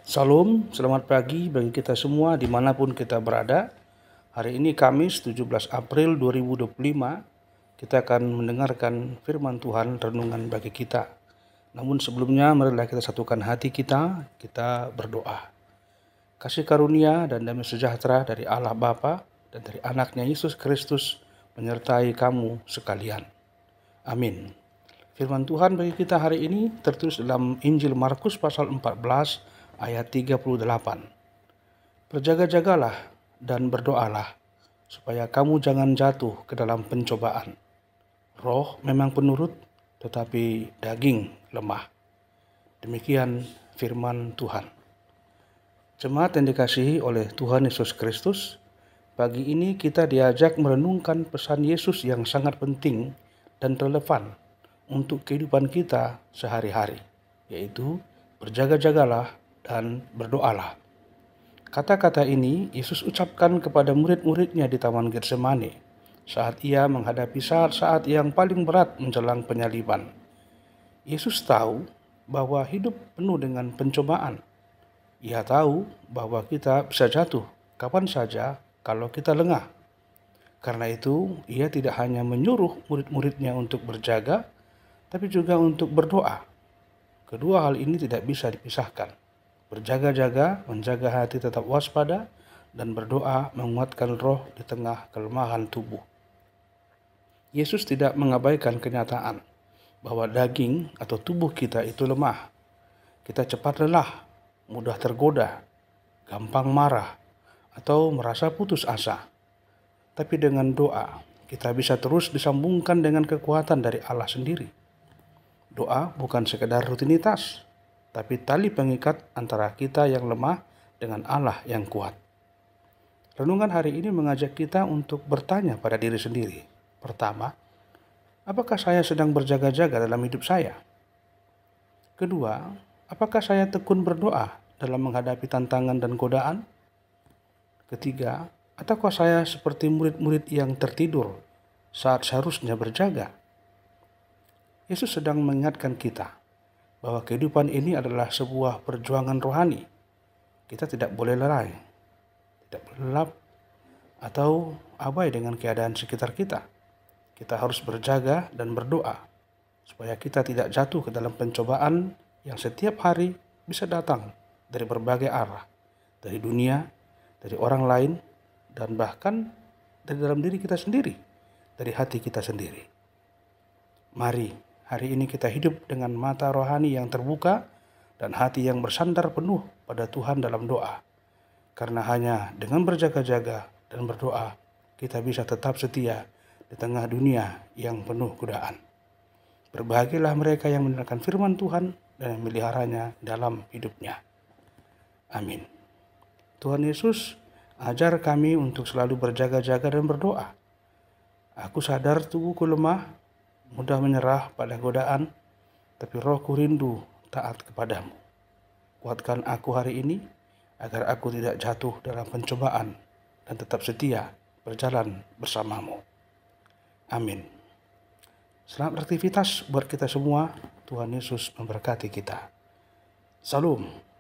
Salam, selamat pagi bagi kita semua dimanapun kita berada. Hari ini Kamis 17 April 2025, kita akan mendengarkan firman Tuhan renungan bagi kita. Namun sebelumnya marilah kita satukan hati kita berdoa. Kasih karunia dan damai sejahtera dari Allah Bapa dan dari anaknya Yesus Kristus menyertai kamu sekalian. Amin. Firman Tuhan bagi kita hari ini tertulis dalam Injil Markus pasal 14 ayat 38. Berjaga-jagalah dan berdoalah supaya kamu jangan jatuh ke dalam pencobaan. Roh memang penurut, tetapi daging lemah. Demikian firman Tuhan. Jemaat yang dikasihi oleh Tuhan Yesus Kristus, pagi ini kita diajak merenungkan pesan Yesus yang sangat penting dan relevan untuk kehidupan kita sehari-hari, yaitu berjaga-jagalah dan berdoalah. Kata-kata ini Yesus ucapkan kepada murid-muridnya di Taman Getsemani saat ia menghadapi saat-saat yang paling berat menjelang penyaliban. Yesus tahu bahwa hidup penuh dengan pencobaan. Ia tahu bahwa kita bisa jatuh kapan saja kalau kita lengah. Karena itu, ia tidak hanya menyuruh murid-muridnya untuk berjaga, tapi juga untuk berdoa. Kedua hal ini tidak bisa dipisahkan. Berjaga-jaga, menjaga hati tetap waspada, dan berdoa menguatkan roh di tengah kelemahan tubuh. Yesus tidak mengabaikan kenyataan bahwa daging atau tubuh kita itu lemah. Kita cepat lelah, mudah tergoda, gampang marah, atau merasa putus asa. Tapi dengan doa, kita bisa terus disambungkan dengan kekuatan dari Allah sendiri. Doa bukan sekedar rutinitas, tapi tali pengikat antara kita yang lemah dengan Allah yang kuat. Renungan hari ini mengajak kita untuk bertanya pada diri sendiri. Pertama, apakah saya sedang berjaga-jaga dalam hidup saya? Kedua, apakah saya tekun berdoa dalam menghadapi tantangan dan godaan? Ketiga, ataukah saya seperti murid-murid yang tertidur saat seharusnya berjaga? Yesus sedang mengingatkan kita bahwa kehidupan ini adalah sebuah perjuangan rohani. Kita tidak boleh lalai, tidak boleh lelap, atau abai dengan keadaan sekitar kita. Kita harus berjaga dan berdoa supaya kita tidak jatuh ke dalam pencobaan yang setiap hari bisa datang dari berbagai arah, dari dunia, dari orang lain, dan bahkan dari dalam diri kita sendiri, dari hati kita sendiri. Mari hari ini kita hidup dengan mata rohani yang terbuka dan hati yang bersandar penuh pada Tuhan dalam doa. Karena hanya dengan berjaga-jaga dan berdoa, kita bisa tetap setia di tengah dunia yang penuh godaan. Berbahagialah mereka yang mendengarkan firman Tuhan dan memeliharanya dalam hidupnya. Amin. Tuhan Yesus, ajar kami untuk selalu berjaga-jaga dan berdoa. Aku sadar tubuhku lemah, mudah menyerah pada godaan, tapi rohku rindu taat kepadamu. Kuatkan aku hari ini, agar aku tidak jatuh dalam pencobaan dan tetap setia berjalan bersamamu. Amin. Selamat aktivitas buat kita semua. Tuhan Yesus memberkati kita. Salam.